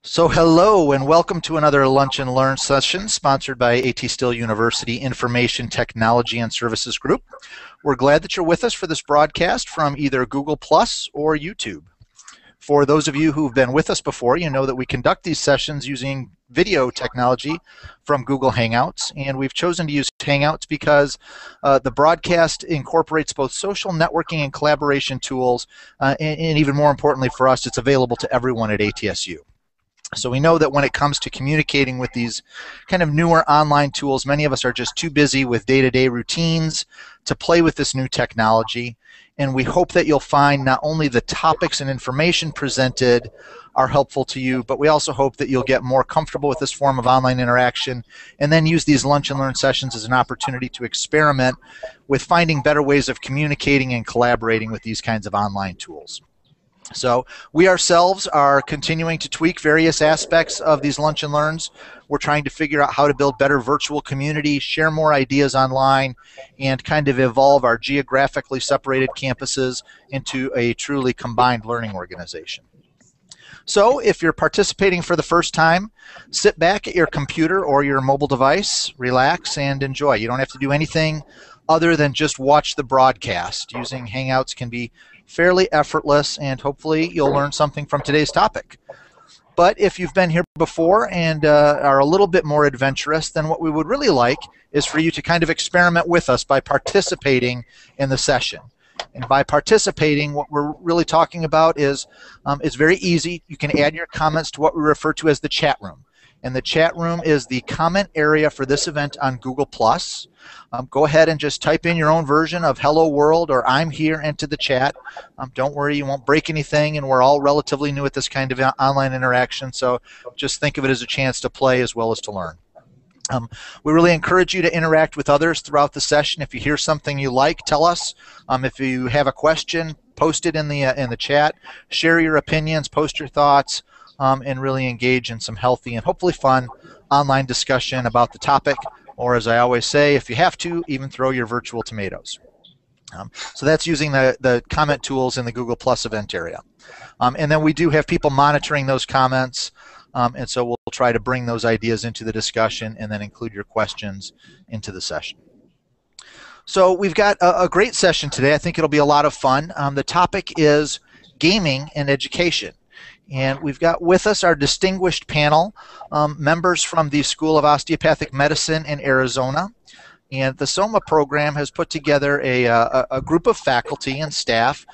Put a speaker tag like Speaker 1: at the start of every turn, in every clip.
Speaker 1: So hello and welcome to another Lunch and Learn session sponsored by ATSU University Information Technology and Services Group. We're glad that you're with us for this broadcast from either Google Plus or YouTube. For those of you who've been with us before, you know that we conduct these sessions using video technology from Google Hangouts, and we've chosen to use Hangouts because the broadcast incorporates both social networking and collaboration tools, and even more importantly for us, it's available to everyone at ATSU. So we know that when it comes to communicating with these kind of newer online tools, many of us are just too busy with day-to-day routines to play with this new technology. And we hope that you'll find not only the topics and information presented are helpful to you, but we also hope that you'll get more comfortable with this form of online interaction and then use these Lunch and Learn sessions as an opportunity to experiment with finding better ways of communicating and collaborating with these kinds of online tools. So we ourselves are continuing to tweak various aspects of these Lunch and Learns. We're trying to figure out how to build better virtual community, share more ideas online, and kind of evolve our geographically separated campuses into a truly combined learning organization. So if you're participating for the first time, sit back at your computer or your mobile device, relax, and enjoy. You don't have to do anything other than just watch the broadcast. Using Hangouts can be fairly effortless, and hopefully you'll learn something from today's topic. But if you've been here before and are a little bit more adventurous, then what we would really like is for you to kind of experiment with us by participating in the session. And by participating, what we're really talking about is it's very easy. You can add your comments to what we refer to as the chat room. And the chat room is the comment area for this event on Google+. Go ahead and just type in your own version of Hello World or I'm here into the chat. Don't worry, you won't break anything, and we're all relatively new at this kind of online interaction, so just think of it as a chance to play as well as to learn. We really encourage you to interact with others throughout the session. If you hear something you like, tell us. If you have a question, post it in the chat. Share your opinions, post your thoughts, and really engage in some healthy and hopefully fun online discussion about the topic, or as I always say, if you have to, even throw your virtual tomatoes. So that's using the comment tools in the Google Plus event area. And then we do have people monitoring those comments, and so we'll try to bring those ideas into the discussion and then include your questions into the session. So we've got a great session today. I think it'll be a lot of fun. The topic is gaming and education. And we've got with us our distinguished panel, members from the School of Osteopathic Medicine in Arizona. And the SOMA program has put together a group of faculty and staff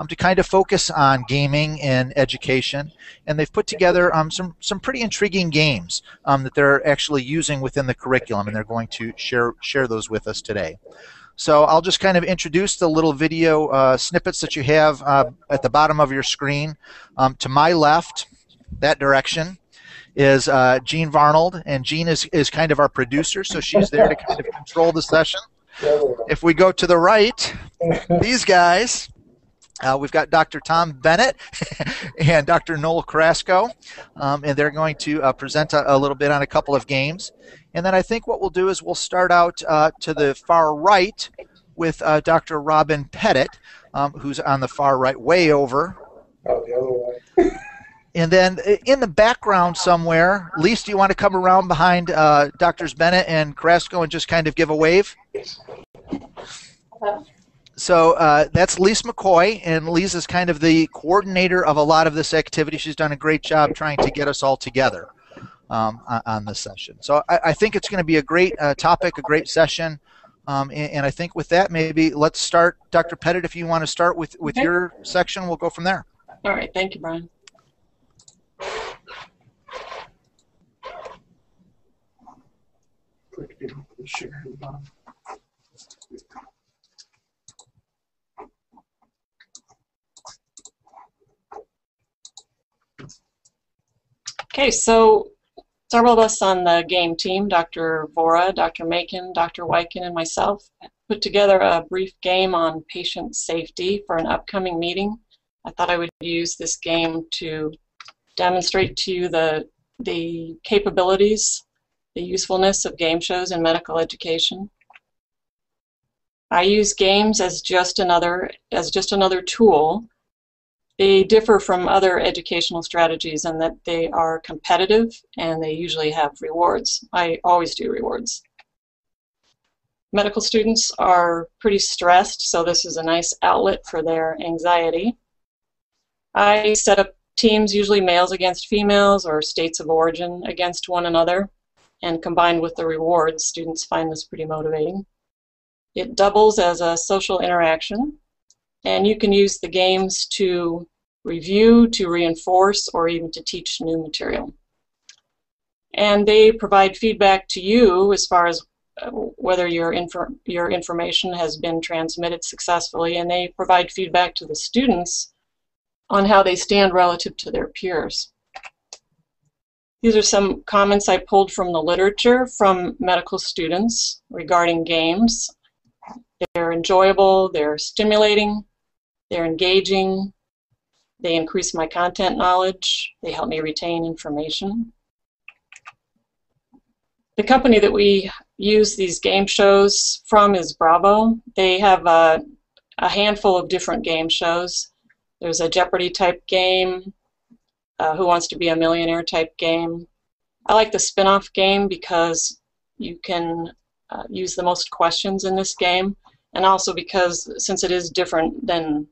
Speaker 1: to kind of focus on gaming and education. And they've put together some pretty intriguing games that they're actually using within the curriculum, and they're going to share those with us today. So I'll just kind of introduce the little video snippets that you have at the bottom of your screen. To my left, that direction, is Jean Varnold, and Jean is kind of our producer, so she's there to kind of control the session. If we go to the right, these guys, we've got Dr. Tom Bennett and Dr. Noel Carrasco, and they're going to present a little bit on a couple of games. And then I think what we'll do is we'll start out to the far right with Dr. Robin Pettit, who's on the far right, way over.
Speaker 2: Oh, the other way.
Speaker 1: And then in the background somewhere, Lise, do you want to come around behind Drs. Bennett and Carrasco and just kind of give a wave?
Speaker 3: Hello.
Speaker 1: So that's Lise McCoy, and Lise is kind of the coordinator of a lot of this activity. She's done a great job trying to get us all together on this session. So I think it's going to be a great topic, a great session. And I think with that, maybe let's start. Dr. Pettit, if you want to start with
Speaker 3: Okay.
Speaker 1: your section, we'll go from there.
Speaker 3: All right, thank you, Brian. Okay, so several of us on the game team, Dr. Vora, Dr. Macon, Dr. Wyken, and myself, put together a brief game on patient safety for an upcoming meeting. I thought I would use this game to demonstrate to you the capabilities, the usefulness of game shows in medical education. I use games as just another tool They differ from other educational strategies in that they are competitive and they usually have rewards. I always do rewards. Medical students are pretty stressed, so this is a nice outlet for their anxiety. I set up teams, usually males against females or states of origin against one another, and combined with the rewards, students find this pretty motivating. It doubles as a social interaction, and you can use the games to review, to reinforce, or even to teach new material. And they provide feedback to you as far as whether your information has been transmitted successfully, and they provide feedback to the students on how they stand relative to their peers. These are some comments I pulled from the literature from medical students regarding games. They're enjoyable, they're stimulating, they're engaging, they increase my content knowledge, they help me retain information. The company that we use these game shows from is Bravo. They have a handful of different game shows. There's a Jeopardy type game, Who Wants to Be a Millionaire type game. I like the spin-off game because you can use the most questions in this game, and also because since it is different than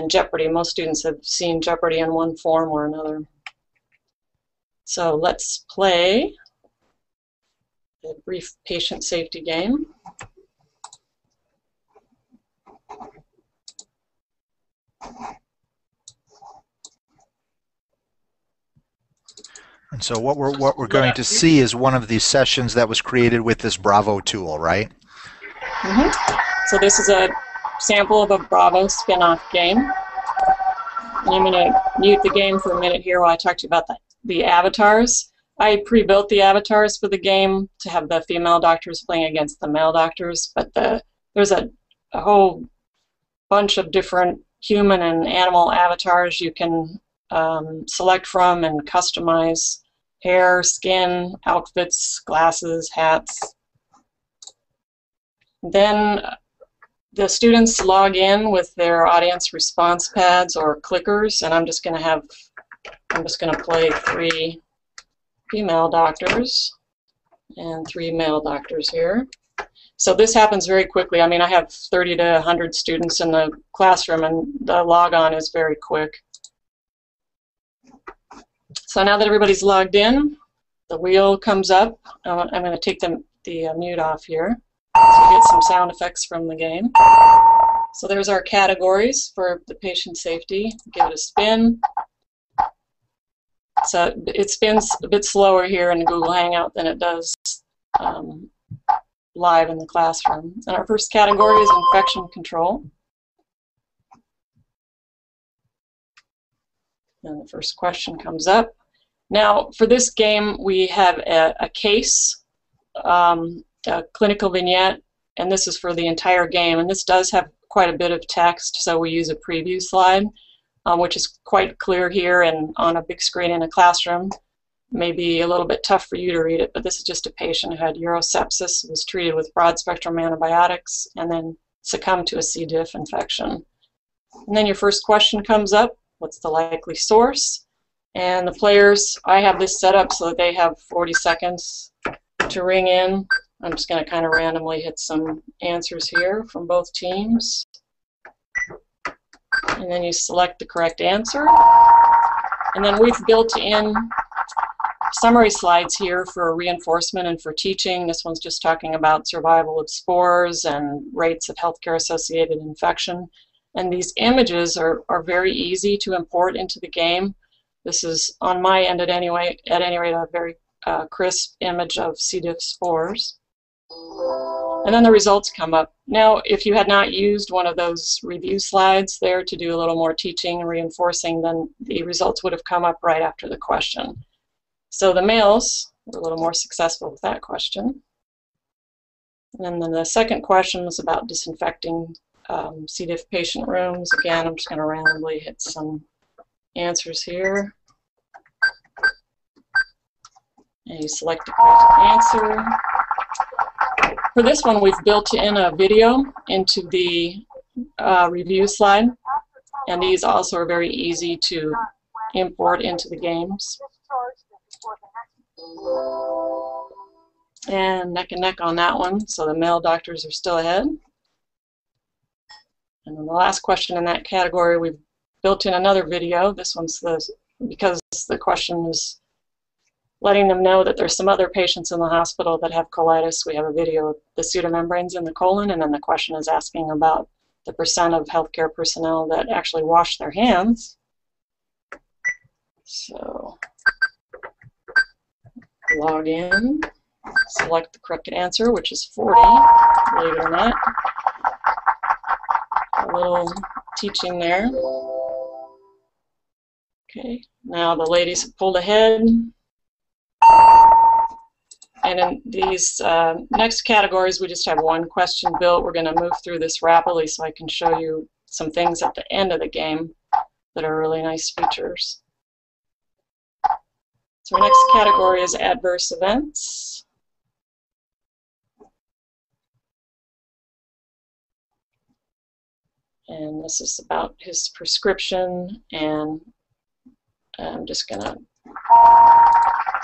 Speaker 3: Jeopardy, most students have seen Jeopardy in one form or another. So let's play a brief patient safety game.
Speaker 1: And so what we're going to see is one of these sessions that was created with this Bravo tool, right?
Speaker 3: Mm-hmm. So this is a sample of a Bravo spin-off game. And I'm going to mute the game for a minute here while I talk to you about the avatars. I pre-built the avatars for the game to have the female doctors playing against the male doctors, but there's a whole bunch of different human and animal avatars you can select from and customize: hair, skin, outfits, glasses, hats. Then the students log in with their audience response pads or clickers, and I'm just going to play 3 female doctors and 3 male doctors here. So this happens very quickly. I mean, I have 30 to 100 students in the classroom, and the log-on is very quick. So now that everybody's logged in, the wheel comes up. I'm going to take the mute off here so you get some sound effects from the game. So there's our categories for the patient safety. Give it a spin. So it spins a bit slower here in Google Hangout than it does live in the classroom. And our first category is infection control. And the first question comes up. Now, for this game, we have a case, a clinical vignette, and this is for the entire game. And this does have quite a bit of text, so we use a preview slide, which is quite clear here and on a big screen in a classroom. Maybe a little bit tough for you to read it, but this is just a patient who had urosepsis, was treated with broad-spectrum antibiotics, and then succumbed to a C. diff infection. And then your first question comes up: what's the likely source? And the players, I have this set up so that they have 40 seconds to ring in. I'm just going to kind of randomly hit some answers here from both teams. And then you select the correct answer. And then we've built in summary slides here for reinforcement and for teaching. This one's just talking about survival of spores and rates of healthcare-associated infection. And these images are very easy to import into the game. This is, on my end at any rate, a very crisp image of C. diff spores. And then the results come up. Now, if you had not used one of those review slides there to do a little more teaching and reinforcing, then the results would have come up right after the question. So the males were a little more successful with that question. And then the second question was about disinfecting C. diff patient rooms. Again, I'm just going to randomly hit some answers here. And you select the correct answer. For this one, we've built in a video into the review slide. And these also are very easy to import into the games. And neck and neck on that one, so the male doctors are still ahead. And then the last question in that category, we've built in another video. This one's because the question is letting them know that there's some other patients in the hospital that have colitis. We have a video of the pseudomembranes in the colon, and then the question is asking about the percent of healthcare personnel that actually wash their hands. So log in, select the correct answer, which is 40, believe it or not. A little teaching there. Okay, now the ladies have pulled ahead. And in these next categories, we just have one question built. We're going to move through this rapidly so I can show you some things at the end of the game that are really nice features. So our next category is adverse events. And this is about his prescription, and I'm just going to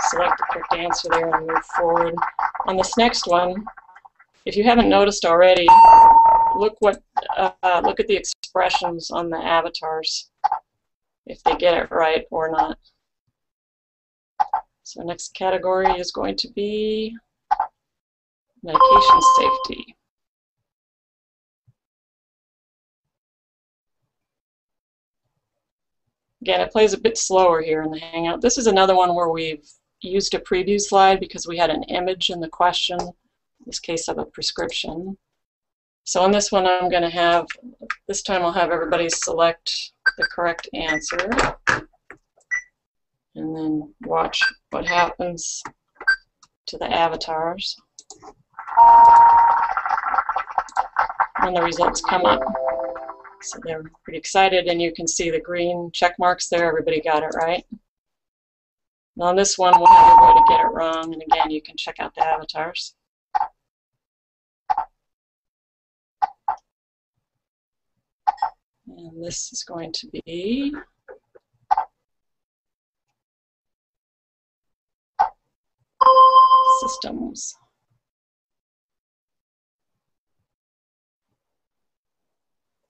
Speaker 3: select the correct answer there and move forward. On this next one, if you haven't noticed already, look at the expressions on the avatars, if they get it right or not. So next category is going to be medication safety. Again, it plays a bit slower here in the Hangout. This is another one where we've used a preview slide because we had an image in the question, in this case of a prescription. So on this one, I'm going to have, this time I'll have everybody select the correct answer and then watch what happens to the avatars when the results come up. So they're pretty excited, and you can see the green check marks there. Everybody got it right. Now on this one, we'll have everybody get it wrong, and again, you can check out the avatars. And this is going to be systems.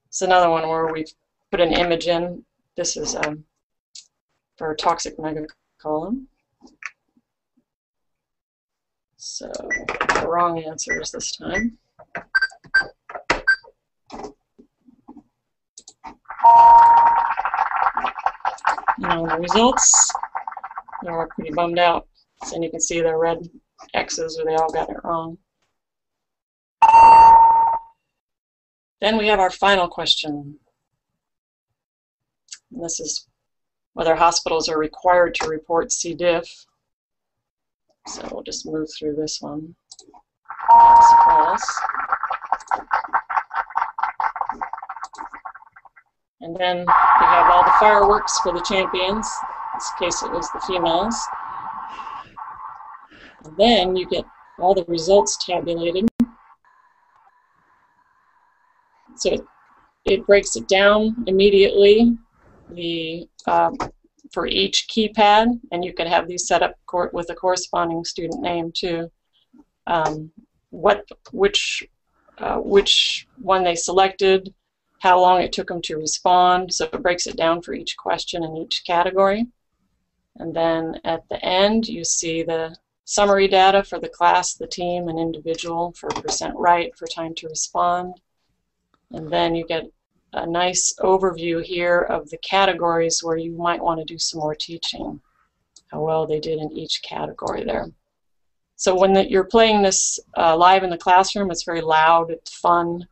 Speaker 3: It's another one where we've put an image in. This is for toxic megacolon. So the wrong answers this time. Now the results, they're pretty bummed out. So you can see the red X's where they all got it wrong. Then we have our final question. And this is whether hospitals are required to report C. diff. So we'll just move through this one. It's false. And then we have all the fireworks for the champions. In this case, it was the females. And then you get all the results tabulated. So it breaks it down immediately for each keypad, and you can have these set up with a corresponding student name too. Which one they selected, how long it took them to respond. So it breaks it down for each question in each category. And then at the end, you see the summary data for the class, the team, and individual for percent right, for time to respond. And then you get a nice overview here of the categories where you might want to do some more teaching, how well they did in each category there. So when you're playing this live in the classroom, it's very loud, it's fun,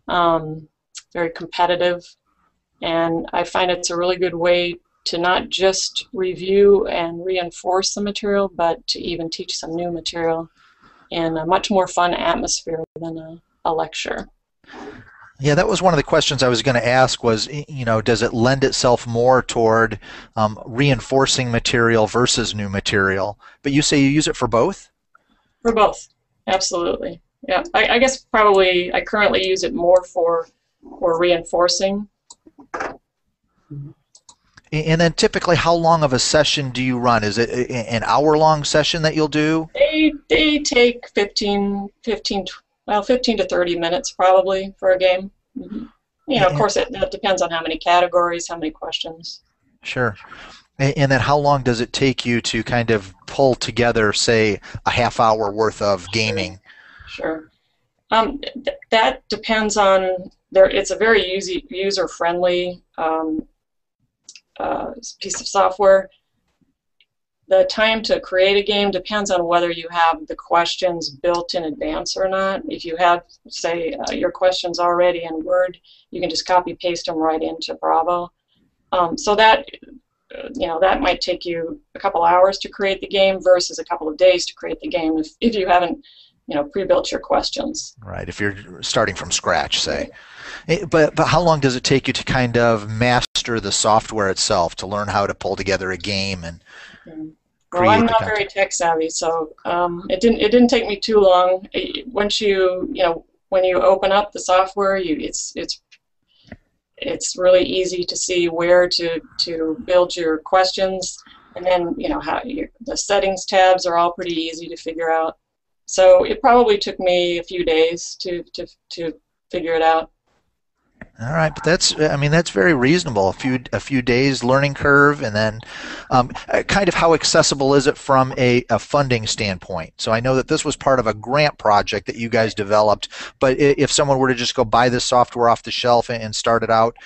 Speaker 3: very competitive, and I find it's a really good way to not just review and reinforce the material, but to even teach some new material in a much more fun atmosphere than a lecture.
Speaker 1: Yeah, that was one of the questions I was going to ask was, does it lend itself more toward reinforcing material versus new material? But you say you use it for both?
Speaker 3: For both, absolutely. Yeah, I guess probably I currently use it more for reinforcing.
Speaker 1: And then typically, how long of a session do you run? Is it an hour-long session that you'll do?
Speaker 3: They take 15 to 30 minutes probably for a game. You know, of course, it depends on how many categories, how many questions.
Speaker 1: Sure. And then how long does it take you to kind of pull together, say, a half hour worth of gaming?
Speaker 3: Sure. That depends on it's a very user-friendly piece of software. The time to create a game depends on whether you have the questions built in advance or not. If you have, say, your questions already in Word, you can just copy paste them right into Bravo. So that that might take you a couple hours to create the game versus a couple of days to create the game if you haven't pre-built your questions.
Speaker 1: Right, if you're starting from scratch, say. But how long does it take you to kind of master the software itself, to learn how to pull together a game and
Speaker 3: well, I'm not very tech savvy, so it didn't take me too long. Once when you open up the software, it's really easy to see where to build your questions, and then how the settings tabs are all pretty easy to figure out. So it probably took me a few days to figure it out.
Speaker 1: All right, but that's very reasonable. A few days learning curve, and then kind of how accessible is it from a funding standpoint? So I know that this was part of a grant project that you guys developed, but if someone were to just go buy this software off the shelf and start it out,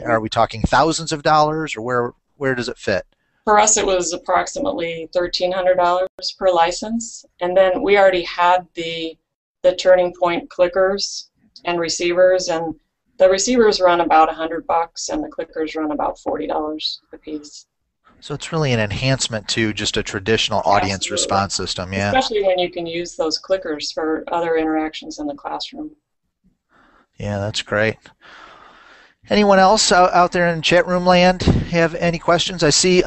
Speaker 1: are we talking thousands of dollars, or where does it fit?
Speaker 3: For us, it was approximately $1,300 per license, and then we already had the Turning Point clickers and receivers, and the receivers run about $100, and the clickers run about $40 a piece.
Speaker 1: So it's really an enhancement to just a traditional audience response system, yeah.
Speaker 3: Especially when you can use those clickers for other interactions in the classroom.
Speaker 1: Yeah, that's great. Anyone else out there in chat room land have any questions? I see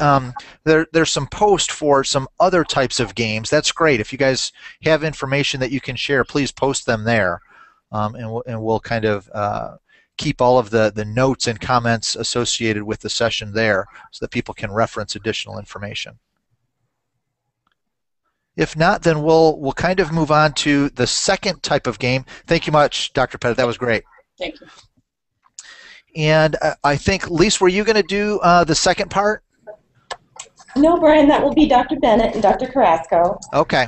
Speaker 1: there's some posts for some other types of games. That's great. If you guys have information that you can share, please post them there, and we'll kind of keep all of the notes and comments associated with the session there so that people can reference additional information. If not, then we'll kind of move on to the second type of game. Thank you much, Dr. Pettit. That was great.
Speaker 3: Thank you.
Speaker 1: And I think, Lise, were you going to do the second part?
Speaker 4: No, Brian, that will be Dr. Bennett and Dr. Carrasco.
Speaker 1: Okay.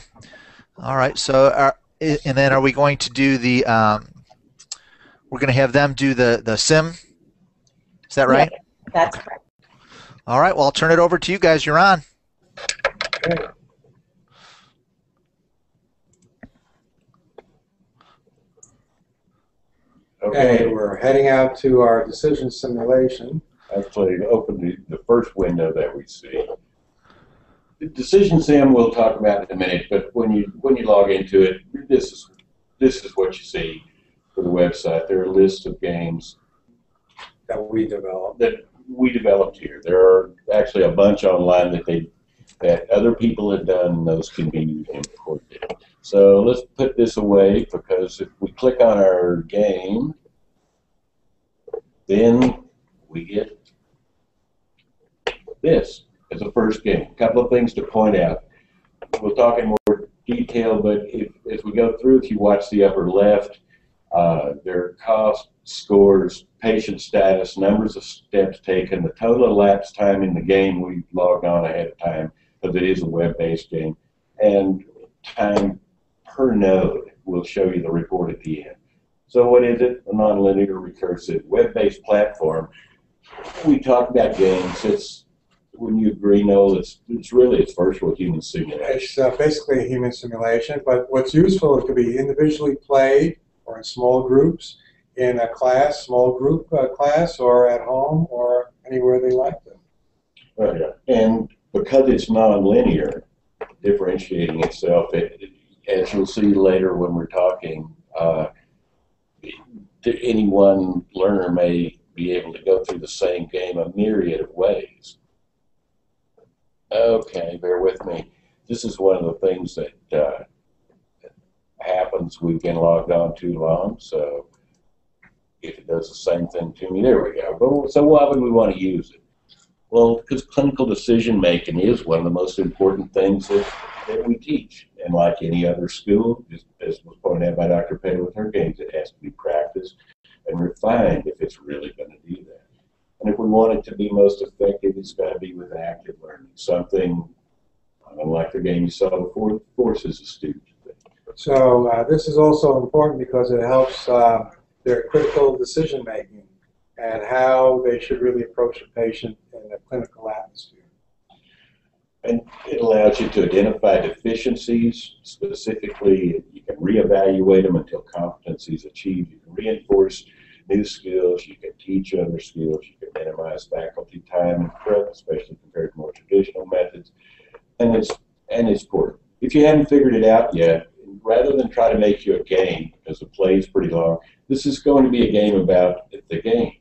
Speaker 1: All right. So, and then are we going to do the, we're going to have them do the sim? Is that right?
Speaker 4: Yes, that's correct.
Speaker 1: All right. Well, I'll turn it over to you guys. You're on.
Speaker 2: Okay. Okay, we're heading out to our decision simulation.
Speaker 5: Actually, open the first window that we see. The decision sim we'll talk about in a minute, but when you log into it, this is what you see for the website. There are a list of games
Speaker 2: That we developed.
Speaker 5: that we developed here. There are actually a bunch online that other people have done, and those can be imported. So let's put this away, because if we click on our game, then we get this as a first game. A couple of things to point out. We'll talk in more detail, but as we go through, if you watch the upper left, there are cost, scores, patient status, numbers of steps taken, the total elapsed time in the game we logged on ahead of time, because it is a web-based game, and time per node will show you the report at the end. So what is it? A nonlinear recursive web-based platform. We talk about games. It's, when you agree, Noel, it's virtual human simulation.
Speaker 2: It's basically a human simulation, but what's useful, it could be individually played or in small groups, in a class, small group class, or at home, or anywhere they like them.
Speaker 5: Oh, yeah. And because it's nonlinear, differentiating itself, as you'll see later when we're talking, any one learner may be able to go through the same game a myriad of ways. Okay, bear with me. This is one of the things that happens. We've been logged on too long, so if it does the same thing to me, there we go. But, so why would we want to use it? Well, because clinical decision making is one of the most important things that we teach. And like any other skill, as was pointed out by Dr. Petty with her games, it has to be practiced and refined if it's really going to do that. And if we want it to be most effective, it's got to be with active learning, something unlike the game you saw before that forces a student to think.
Speaker 2: So this is also important because it helps their critical decision making and how they should really approach a patient in a clinical atmosphere.
Speaker 5: And it allows you to identify deficiencies. Specifically, you can reevaluate them until competency is achieved. You can reinforce new skills. You can teach other skills. You can minimize faculty time and prep, especially compared to more traditional methods. And it's important. If you haven't figured it out yet, rather than try to make you a game, because the play is pretty long, this is going to be a game about the game.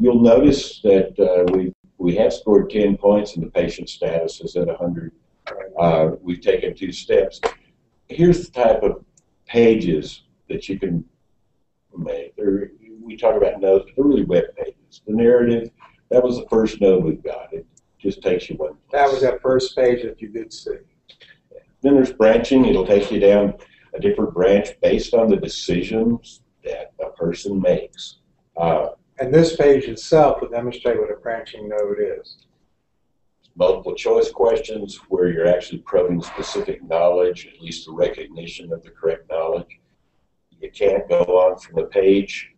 Speaker 5: You'll notice that we have scored 10 points and the patient status is at 100. We've taken 2 steps. Here's the type of pages that you can make. We talk about notes, but they're really web pages. The narrative, that was the first node we've got. It just takes you one place.
Speaker 2: That was that first page that you did see.
Speaker 5: Then there's branching. It'll take you down a different branch based on the decisions that a person makes.
Speaker 2: And this page itself will demonstrate what a branching node is.
Speaker 5: Multiple choice questions where you're actually probing specific knowledge, at least the recognition of the correct knowledge. You can't go on from the page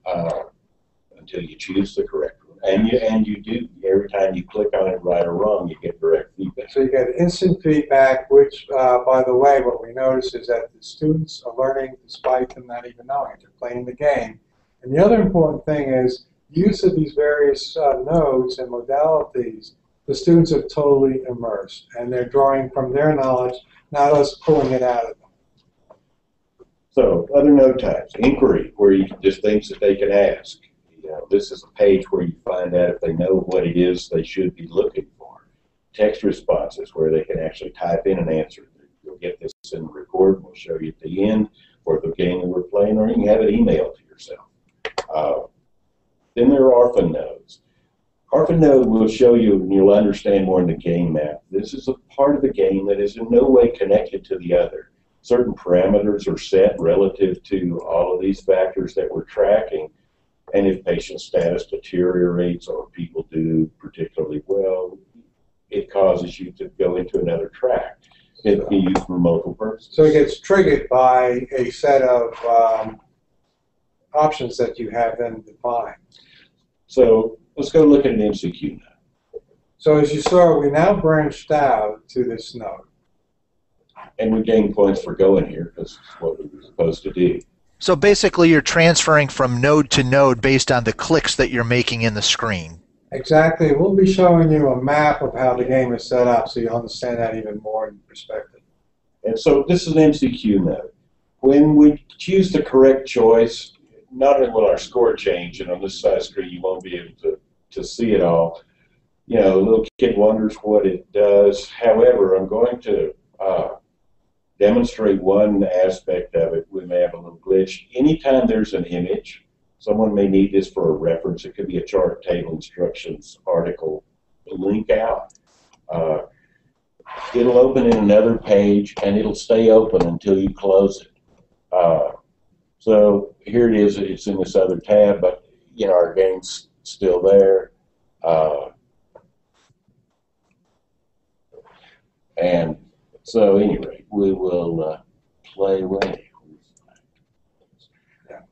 Speaker 5: until you choose the correct one. And you do. Every time you click on it, right or wrong, you get direct feedback.
Speaker 2: So you get instant feedback, which, by the way, what we notice is that the students are learning despite them not even knowing it. They're playing the game. And the other important thing is use of these various nodes and modalities. The students are totally immersed, and they're drawing from their knowledge, not us pulling it out of them.
Speaker 5: So other node types, inquiry, where you just things that they can ask. This is a page where you find out if they know what it is they should be looking for. Text responses, where they can actually type in an answer. You'll get this in the report, and we'll show you at the end for the game that we're playing, or you can have it emailed to yourself. Then there are orphan nodes. Orphan node will show you, and you'll understand more in the game map. This is a part of the game that is in no way connected to the other. Certain parameters are set relative to all of these factors that we're tracking. And if patient status deteriorates or people do particularly well, it causes you to go into another track. It can be used for multiple purposes.
Speaker 2: So it gets triggered by a set of options that you have then defined.
Speaker 5: So let's go look at an MCQ now.
Speaker 2: So as you saw, we now branched out to this node.
Speaker 5: And we gained points for going here because it's what we were supposed to do.
Speaker 1: So basically you're transferring from node to node based on the clicks that you're making in the screen.
Speaker 2: Exactly. We'll be showing you a map of how the game is set up so you'll understand that even more in perspective.
Speaker 5: And so this is an MCQ node. When we choose the correct choice, not only will our score change, and on this side of the screen you won't be able to see it all. You know, the little kid wonders what it does. However, I'm going to demonstrate one aspect of it. We may have a little glitch. Anytime there's an image, someone may need this for a reference. It could be a chart, table, instructions, article, link out. It'll open in another page, and it'll stay open until you close it. So here it is. It's in this other tab, but you know our game's still there. And so anyway, we will play away.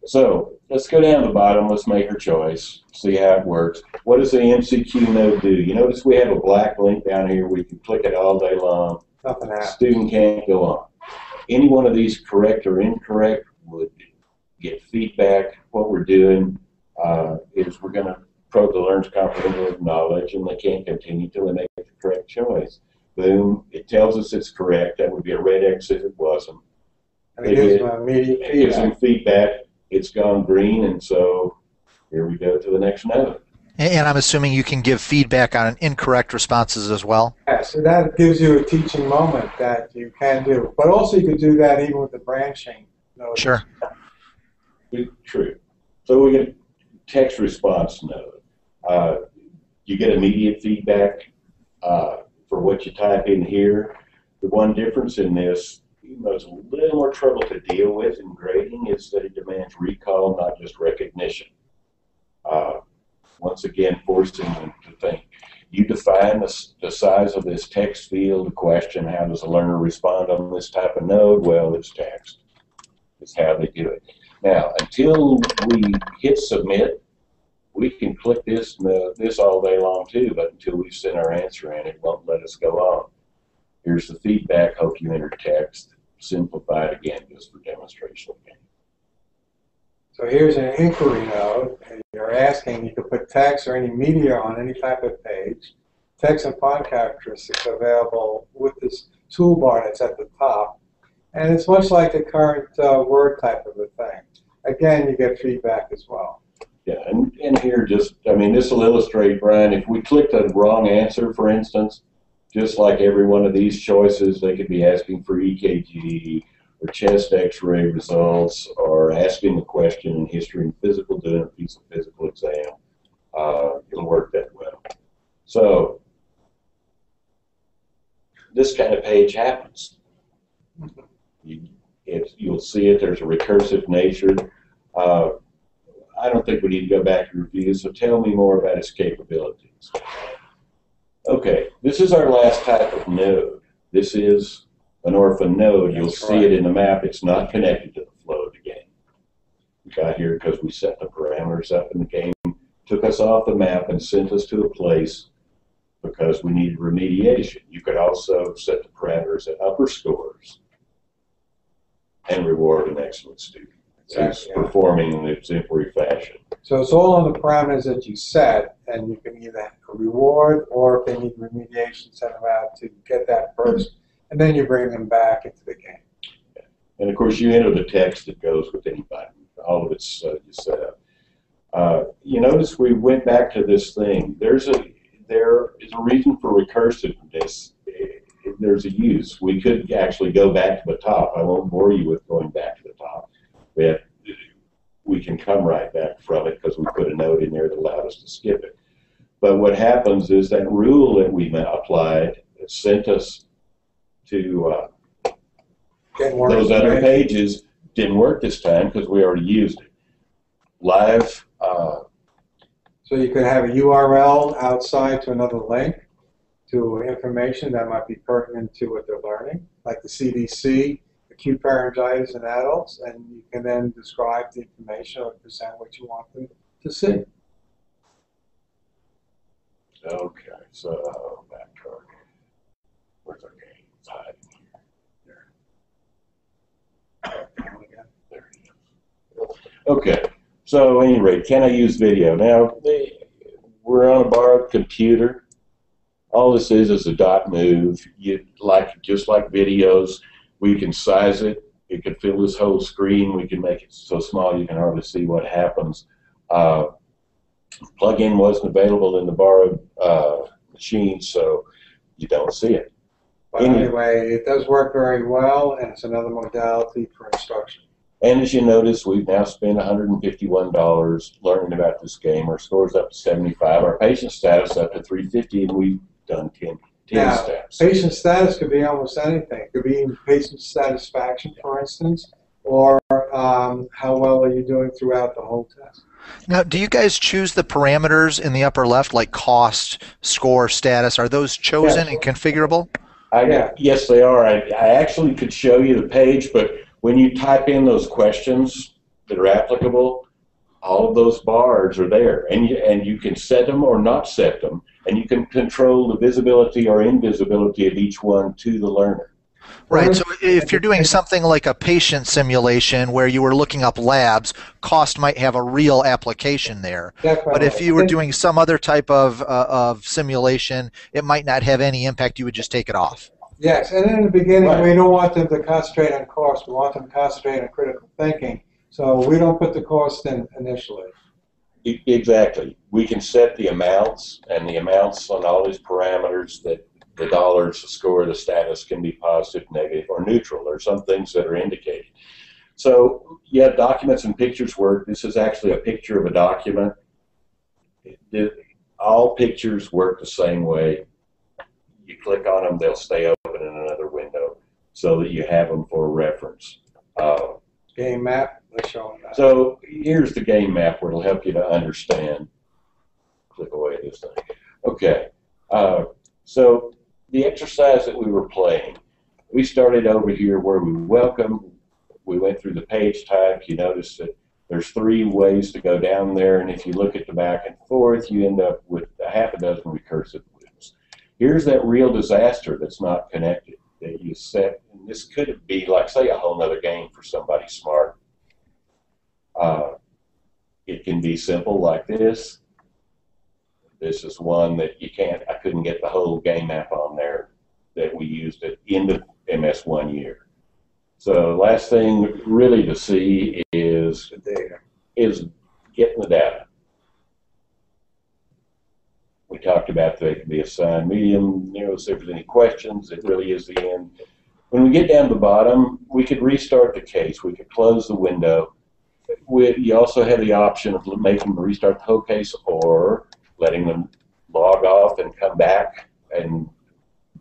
Speaker 5: So let's go down to the bottom. Let's make our choice. See how it works. What does the MCQ node do? You notice we have a black link down here. We can click it all day long.
Speaker 2: Nothing happens.
Speaker 5: Student can't go on. Any one of these correct or incorrect would get feedback. What we're doing is we're going to probe the learner's comprehensive knowledge, and they can't continue till they make the correct choice. Boom, it tells us it's correct. That would be a red X if it wasn't.
Speaker 2: And it gives them immediate
Speaker 5: feedback. It gives them feedback. It's gone green, and so here we go to the next node.
Speaker 1: And I'm assuming you can give feedback on incorrect responses as well?
Speaker 2: Yeah, so that gives you a teaching moment that you can do. But also you could do that even with the branching node.
Speaker 1: Sure.
Speaker 5: True. So we get a text response node. You get immediate feedback for what you type in here. The one difference in this, even though it's a little more trouble to deal with in grading, is that it demands recall, not just recognition. Once again, forcing them to think. You define the size of this text field, the question, how does a learner respond on this type of node? Well, it's text. It's how they do it. Now, until we hit submit, we can click this all day long too, but until we send our answer in, it won't let us go on. Here's the feedback. Hope you entered text. Simplified again, just for demonstration again.
Speaker 2: So here's an inquiry node, and you're asking, you can put text or any media on any type of page. Text and font characteristics are available with this toolbar that's at the top. And it's much like the current Word type of a thing. Again, you get feedback as well.
Speaker 5: Yeah, and here just, I mean, this will illustrate, Brian, if we click the wrong answer, for instance, just like every one of these choices, they could be asking for EKG, or chest x-ray results, or asking the question in history and physical, doing a piece of physical exam. It'll work that well. So this kind of page happens. You'll see it. There's a recursive nature. I don't think we need to go back to review, so tell me more about its capabilities. Okay, this is our last type of node. This is an orphan node. You'll see it in the map. It's not connected to the flow of the game. We got here because we set the parameters up in the game, took us off the map and sent us to a place because we needed remediation. You could also set the parameters at upper scores and reward an excellent student. It's performing in exemplary fashion.
Speaker 2: So it's all on the parameters that you set, and you can either reward, or if they need remediation, send them out to get that first, and then you bring them back into the game.
Speaker 5: Yeah. And of course, you enter the text that goes with any button. All of it's just set up. You notice we went back to this thing. There is a reason for recursiveness. There's a use. We could actually go back to the top. I won't bore you with going back to the top. We can come right back from it because we put a note in there that allowed us to skip it. But what happens is that rule that we applied that sent us to those other pages didn't work this time because we already used it. Live.
Speaker 2: So you could have a URL outside to another link to information that might be pertinent to what they're learning, like the CDC, acute pharyngitis in adults, and you can then describe the information or present what you want them to see.
Speaker 5: Okay, so back to our game. Where's our game? It's hiding here. There it is. Okay, so at any rate, can I use video? Now, we're on a borrowed computer. All this is a dot move. Just like videos, we can size it. It can fill this whole screen. We can make it so small you can hardly see what happens. Plug-in wasn't available in the borrowed machine, so you don't see it.
Speaker 2: But anyway, it does work very well, and it's another modality for instruction.
Speaker 5: And as you notice, we've now spent $151 learning about this game. Our score's up to 75. Our patient status up to 350, and we've done 10 steps.
Speaker 2: Patient status could be almost anything. It could be patient satisfaction, for instance, or how well are you doing throughout the whole test.
Speaker 1: Now, do you guys choose the parameters in the upper left, like cost, score, status? Are those chosen and configurable?
Speaker 5: Yes, they are. I actually could show you the page, but when you type in those questions that are applicable, all of those bars are there, and you can set them or not set them, and you can control the visibility or invisibility of each one to the learner.
Speaker 1: Right, so if you're doing something like a patient simulation where you were looking up labs, cost might have a real application there.
Speaker 2: Definitely.
Speaker 1: But if you were doing some other type of simulation, it might not have any impact. You would just take it off.
Speaker 2: Yes, and in the beginning, we don't want them to concentrate on cost. We want them to concentrate on critical thinking. So we don't put the cost in initially.
Speaker 5: Exactly. We can set the amounts, and the amounts on all these parameters, that the dollars, the score, the status can be positive, negative, or neutral. There are some things that are indicated. So, yeah, documents and pictures work. This is actually a picture of a document. All pictures work the same way. You click on them, they'll stay open in another window so that you have them for reference.
Speaker 2: Game map, let's show them that.
Speaker 5: So here's the game map where it'll help you to understand. Click away this thing. Okay, so the exercise that we were playing, we started over here where we welcome. We went through the page type. You notice that there's 3 ways to go down there, and if you look at the back and forth, you end up with a half a dozen recursive loops. Here's that real disaster that's not connected that you set, and this could be like, say, a whole other game for somebody smart. It can be simple like this. This is one that I couldn't get the whole game map on there that we used at the end of MS 1 year. So last thing really to see is getting the data. We talked about they can be assigned medium, see if there's any questions. It really is the end. When we get down to the bottom, we could restart the case. We could close the window. You also have the option of making them restart the whole case or letting them log off and come back and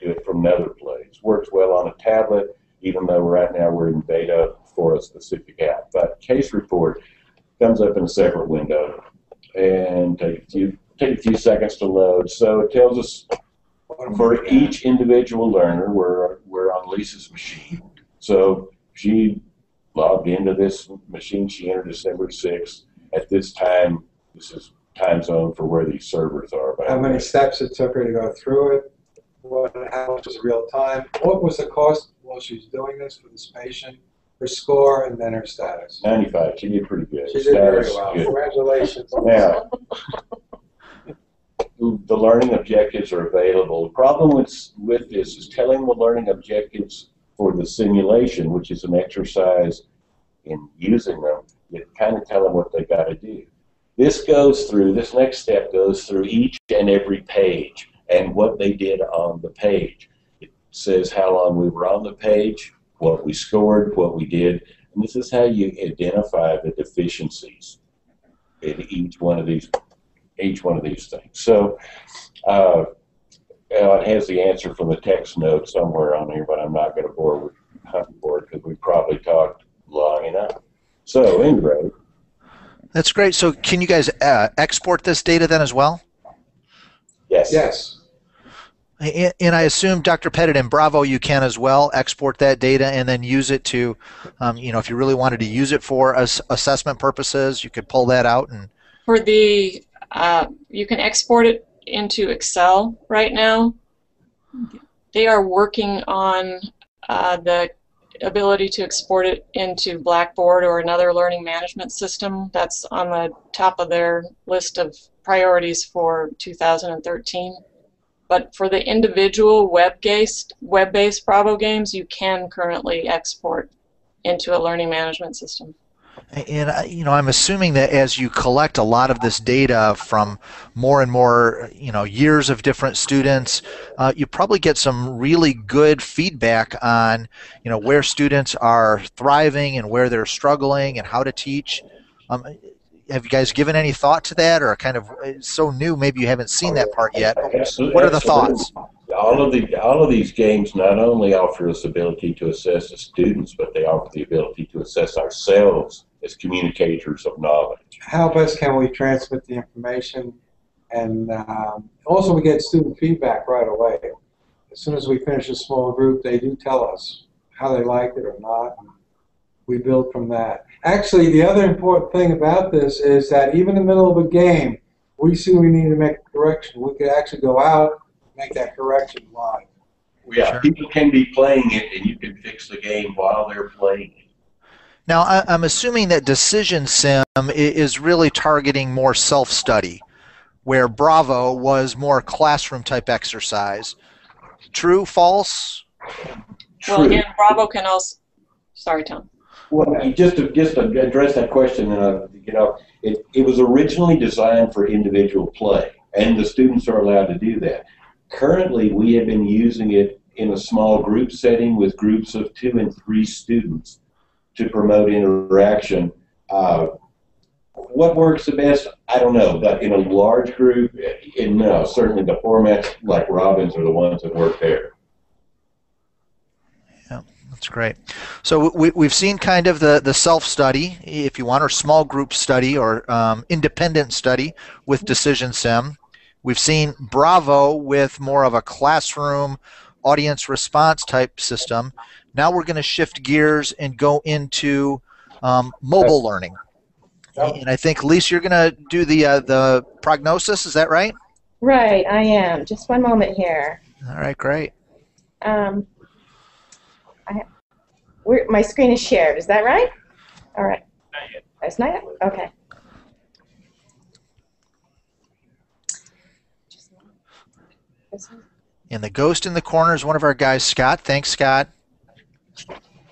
Speaker 5: do it from another place. Works well on a tablet, even though right now we're in beta for a specific app. But case report comes up in a separate window and take a few seconds to load. So it tells us for each individual learner, we're on Lisa's machine. So she logged into this machine. She entered December 6th. At this time, this is time zone for where these servers are.
Speaker 2: How many steps it took her to go through it? How much was real time? What was the cost while she was doing this for this patient? Her score and then her status.
Speaker 5: 95. She did pretty good.
Speaker 2: She did very well. Good. Congratulations.
Speaker 5: Now, the learning objectives are available. The problem with this is telling the learning objectives for the simulation, which is an exercise in using them. You kind of tell them what they got to do. This next step goes through each and every page and what they did on the page. It says how long we were on the page, what we scored, what we did, and this is how you identify the deficiencies in each one of these things. So it has the answer from the text note somewhere on here, but I'm not going to bore because we probably talked long enough. So anyway.
Speaker 1: That's great. So can you guys export this data then as well?
Speaker 5: Yes.
Speaker 2: Yes.
Speaker 1: And I assume, Dr. Pettit, in Bravo you can as well export that data and then use it to, if you really wanted to use it for assessment purposes, you could pull that out. And
Speaker 3: for the, you can export it into Excel right now. They are working on the ability to export it into Blackboard or another learning management system. That's on the top of their list of priorities for 2013. But for the individual web-based Bravo games, you can currently export into a learning management system.
Speaker 1: And I'm assuming that as you collect a lot of this data from more and more years of different students, you probably get some really good feedback on where students are thriving and where they're struggling and how to teach. Have you guys given any thought to that, or kind of so new maybe you haven't seen that part yet? What are the thoughts?
Speaker 5: All of these games not only offer us the ability to assess the students, but they offer the ability to assess ourselves as communicators of knowledge.
Speaker 2: How best can we transmit the information? And also we get student feedback right away. As soon as we finish a small group, they do tell us how they liked it or not. We build from that. Actually, the other important thing about this is that even in the middle of a game, we see we need to make a correction. We could actually go out and make that correction live.
Speaker 5: Yeah, sure. People can be playing it, and you can fix the game while they're playing it.
Speaker 1: Now, I'm assuming that Decision Sim is really targeting more self-study, where Bravo was more classroom-type exercise. True, false?
Speaker 5: True.
Speaker 3: Well, again, Bravo can also... Sorry, Tom.
Speaker 5: Well, just to address that question, it was originally designed for individual play, and the students are allowed to do that. Currently, we have been using it in a small group setting with groups of 2 and 3 students to promote interaction. What works the best? I don't know. But in a large group, no, certainly the formats like Robin's are the ones that work there.
Speaker 1: Yeah, that's great. So we've seen kind of the self-study, if you want, or small group study, or independent study with Decision Sim. We've seen Bravo with more of a classroom audience response type system. Now we're going to shift gears and go into mobile learning. And I think, Lisa, you're going to do the prognosis. Is that right?
Speaker 4: Right, I am. Just one moment here.
Speaker 1: All right, great.
Speaker 4: My screen is shared. Is that right? All right. Not yet. It's not yet? Okay.
Speaker 1: And the ghost in the corner is one of our guys, Scott. Thanks, Scott.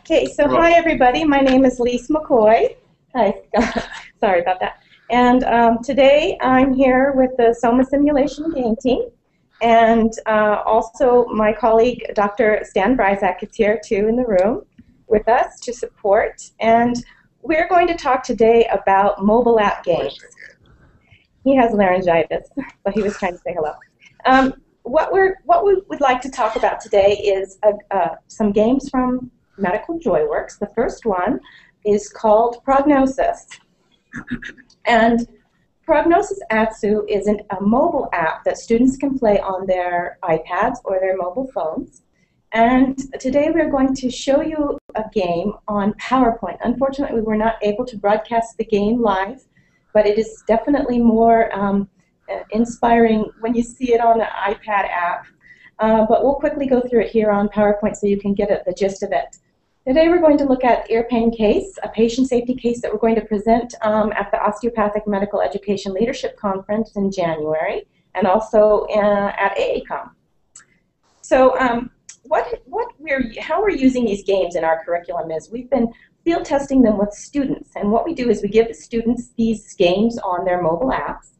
Speaker 4: Okay, so hi, everybody. My name is Lisa McCoy. Hi, Scott. Sorry about that. And today I'm here with the Soma Simulation Game Team. And also my colleague, Dr. Stan Bryzak, is here too in the room with us to support. And we're going to talk today about mobile app games. He has laryngitis, but he was trying to say hello. What we would like to talk about today is some games from Medical JoyWorks. The first one is called Prognosis. And Prognosis ATSU is a mobile app that students can play on their iPads or their mobile phones. And today we're going to show you a game on PowerPoint. Unfortunately, we were not able to broadcast the game live, but it is definitely more inspiring when you see it on the iPad app. But we'll quickly go through it here on PowerPoint so you can get the gist of it. Today we're going to look at ear pain case, a patient safety case that we're going to present at the Osteopathic Medical Education Leadership Conference in January, and also at AACOM. So how we're using these games in our curriculum is we've been field testing them with students, and what we do is we give the students these games on their mobile apps,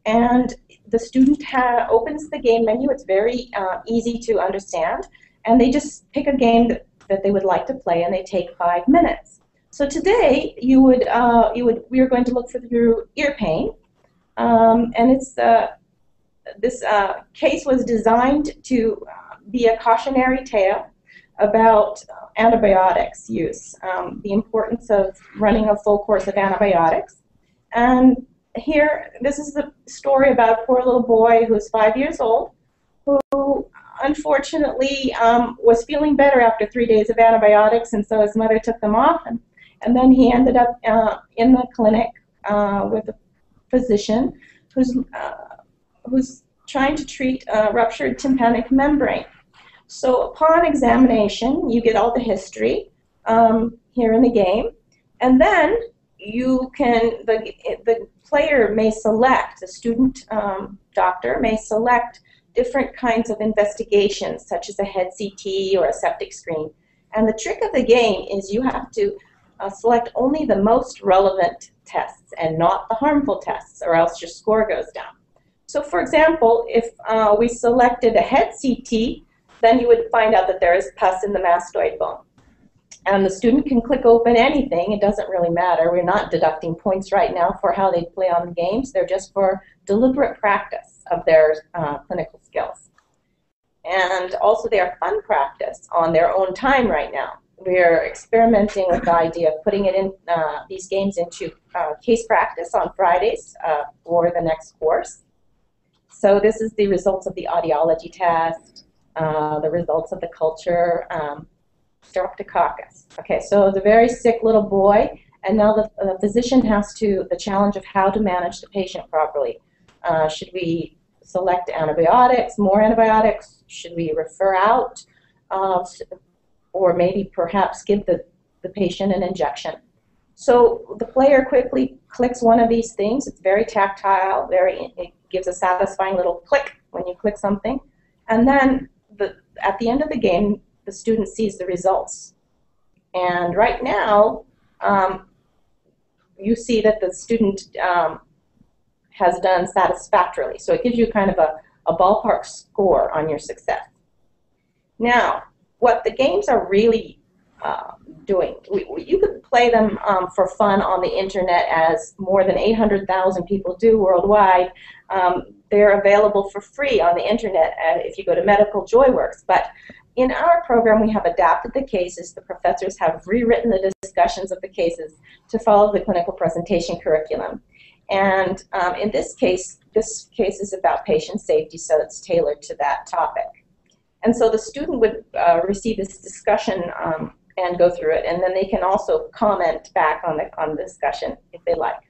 Speaker 4: and the student opens the game menu. It's very easy to understand, and they just pick a game that they would like to play, and they take 5 minutes. So today we are going to look for your ear pain, and it's this case was designed to be a cautionary tale about antibiotics use, the importance of running a full course of antibiotics. And here, this is the story about a poor little boy who's 5 years old, who unfortunately was feeling better after 3 days of antibiotics, and so his mother took them off, and then he ended up in the clinic with a physician who's trying to treat ruptured tympanic membrane. So upon examination, you get all the history here in the game, and then you can, the player may select, the student doctor may select different kinds of investigations, such as a head CT or a septic screen. And the trick of the game is you have to select only the most relevant tests and not the harmful tests, or else your score goes down. So for example, if we selected a head CT, then you would find out that there is pus in the mastoid bone. And the student can click open anything. It doesn't really matter. We're not deducting points right now for how they play on the games. They're just for deliberate practice of their clinical skills. And also they are fun practice on their own time right now. We're experimenting with the idea of putting it in these games into case practice on Fridays for the next course. So this is the results of the audiology test, the results of the culture, Streptococcus. Okay, so the very sick little boy, and now the physician has the challenge of how to manage the patient properly. Should we select antibiotics, more antibiotics? Should we refer out? Or maybe perhaps give the patient an injection? So the player quickly clicks one of these things. It's very tactile, it gives a satisfying little click when you click something. And then at the end of the game, the student sees the results. And right now, you see that the student has done satisfactorily. So it gives you kind of a ballpark score on your success. Now, what the games are really doing. You could play them for fun on the internet, as more than 800,000 people do worldwide. They're available for free on the internet if you go to Medical JoyWorks. But in our program, we have adapted the cases. The professors have rewritten the discussions of the cases to follow the clinical presentation curriculum. And in this case is about patient safety, so it's tailored to that topic. And so the student would receive this discussion and go through it, and then they can also comment back on the discussion if they like.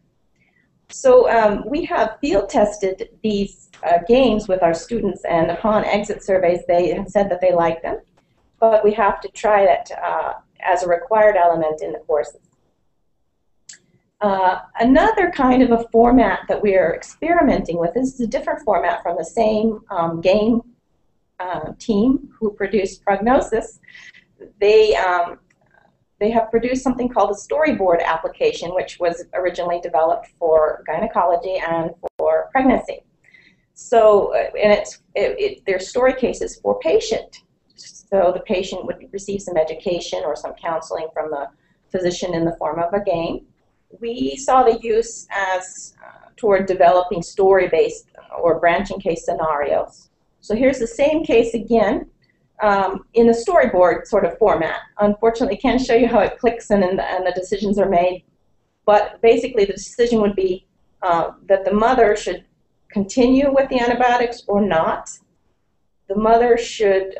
Speaker 4: So we have field tested these games with our students, and upon exit surveys they have said that they like them, but we have to try it as a required element in the courses. Another kind of a format that we are experimenting with, this is a different format from the same game team who produced Prognosis. They have produced something called a storyboard application, which was originally developed for gynecology and for pregnancy. So, and they're story cases for patient. So the patient would receive some education or some counseling from the physician in the form of a game. We saw the use as toward developing story-based or branching case scenarios. So here's the same case again in the storyboard sort of format. Unfortunately, I can't show you how it clicks and the decisions are made, but basically the decision would be that the mother should continue with the antibiotics or not. The mother should,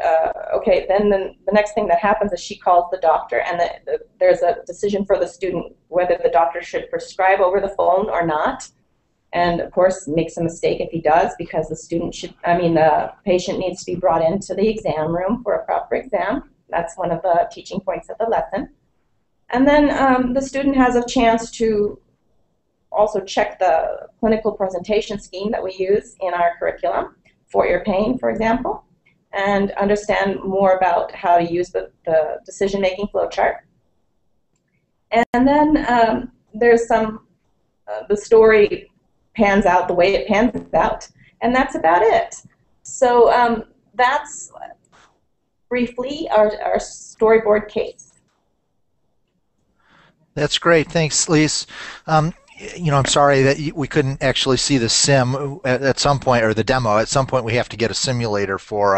Speaker 4: okay, then the next thing that happens is she calls the doctor, and there's a decision for the student whether the doctor should prescribe over the phone or not. And of course, makes a mistake if he does, because the patient needs to be brought into the exam room for a proper exam. That's one of the teaching points of the lesson. And then the student has a chance to also check the clinical presentation scheme that we use in our curriculum for ear pain, for example, and understand more about how to use the decision-making flowchart. And then there's some, the story pans out the way it pans out, and that's about it. So that's briefly our storyboard case.
Speaker 1: That's great. Thanks, Lise. You know, I'm sorry that we couldn't actually see the sim at some point, or the demo. At some point, we have to get a simulator for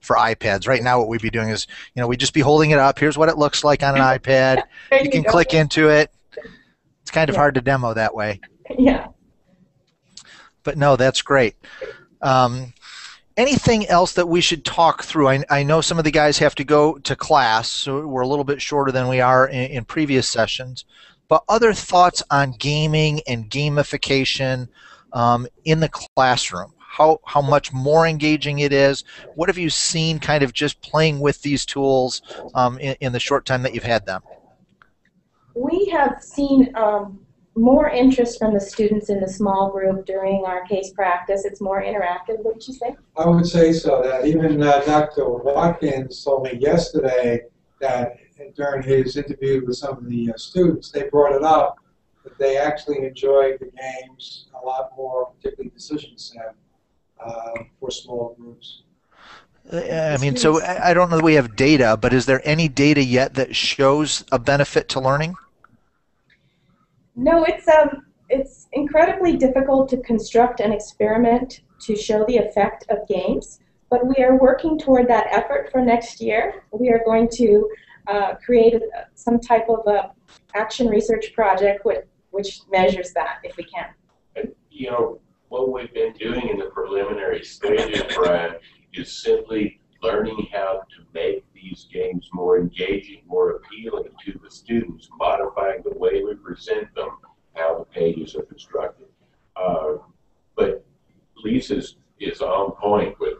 Speaker 1: iPads. Right now, what we'd be doing is, you know, we'd just be holding it up. Here's what it looks like on an iPad. You can click into it. It's kind of hard to demo that way.
Speaker 4: Yeah.
Speaker 1: But no, that's great. Anything else that we should talk through? I know some of the guys have to go to class, so we're a little bit shorter than we are in previous sessions. But other thoughts on gaming and gamification in the classroom? How much more engaging it is? What have you seen kind of just playing with these tools in the short time that you've had them?
Speaker 4: We have seen more interest from the students in the small group during our case practice. It's more interactive, wouldn't you say?
Speaker 2: I would say so. That even Dr. Watkins told me yesterday that during his interview with some of the students, they brought it up that they actually enjoyed the games a lot more, particularly decision set, for small groups.
Speaker 1: I mean, so I don't know that we have data, but is there any data yet that shows a benefit to learning?
Speaker 4: No, it's incredibly difficult to construct an experiment to show the effect of games, but we are working toward that effort for next year. We are going to create some type of action research project which measures that, if we can.
Speaker 5: And, you know, what we've been doing in the preliminary stages, Brian, is simply learning how to make these games more engaging, more appealing to the students, modifying the way we present them, how the pages are constructed. But Lisa is on point with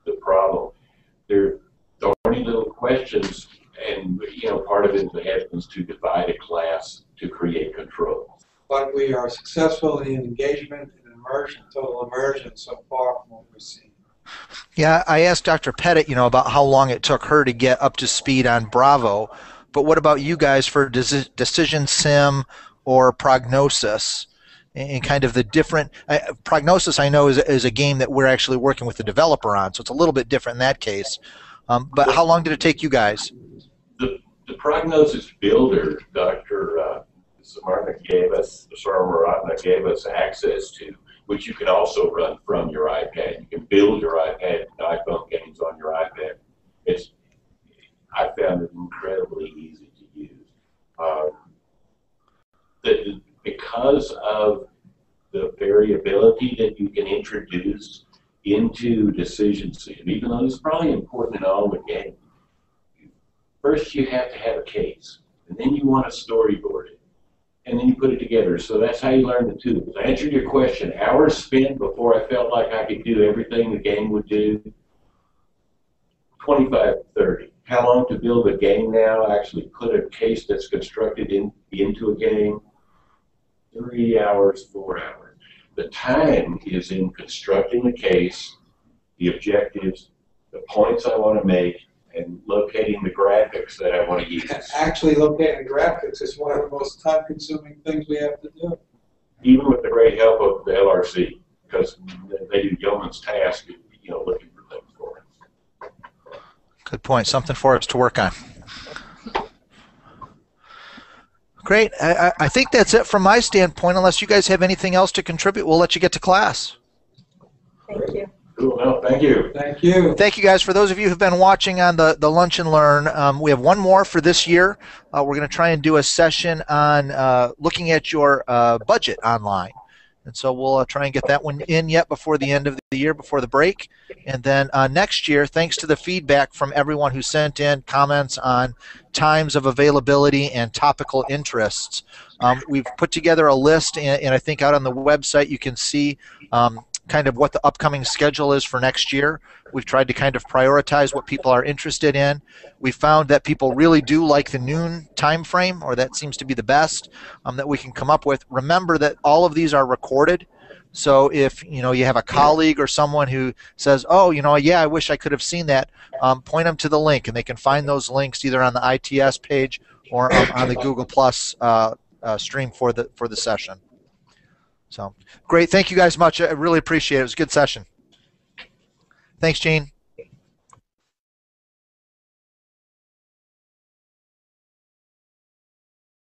Speaker 5: the problem. They're thorny little questions, and you know, part of it is to divide a class to create control.
Speaker 2: But we are successful in engagement and immersion, total immersion, so far from what we've seen.
Speaker 1: Yeah, I asked Dr. Pettit, you know, about how long it took her to get up to speed on Bravo, but what about you guys for Decision Sim or Prognosis? And kind of the different Prognosis, I know, is a game that we're actually working with the developer on, so it's a little bit different in that case. But how long did it take you guys?
Speaker 5: The prognosis builder, Dr. Samarna gave us access to, which you can also run from your iPad. You can build your iPad and iPhone games on your iPad. I found it incredibly easy to use. Because of the variability that you can introduce into decisions, even though it's probably important in all the game, first you have to have a case, and then you want to storyboard it, and then you put it together. So that's how you learn the tools. To answer your question, hours spent before I felt like I could do everything the game would do, 25 to 30. How long to build a game now, actually put a case that's constructed into a game? 3 hours, 4 hours. The time is in constructing the case, the objectives, the points I want to make, and locating the graphics that I want to use.
Speaker 2: Actually, locating the graphics is one of the most time-consuming things we have to do.
Speaker 5: Even with the great help of the LRC, because they do yeoman's task, looking for things for us.
Speaker 1: Good point. Something for us to work on. Great. I think that's it from my standpoint. Unless you guys have anything else to contribute, we'll let you get to class.
Speaker 4: Thank you.
Speaker 5: Cool. No, thank you.
Speaker 2: Thank you.
Speaker 1: Thank you, guys. For those of you who've been watching on the Lunch and Learn, we have one more for this year. We're going to try and do a session on looking at your budget online. And so we'll try and get that one in yet before the end of the year, before the break. And then next year, thanks to the feedback from everyone who sent in comments on times of availability and topical interests, we've put together a list, and I think out on the website you can see kind of what the upcoming schedule is for next year. We've tried to kind of prioritize what people are interested in. We found that people really do like the noon time frame, or that seems to be the best that we can come up with. Remember that all of these are recorded. So if you have a colleague or someone who says, oh, yeah, I wish I could have seen that, point them to the link, and they can find those links either on the ITS page or on the Google Plus stream for the session. So great. Thank you guys much. I really appreciate it. It was a good session. Thanks, Gene.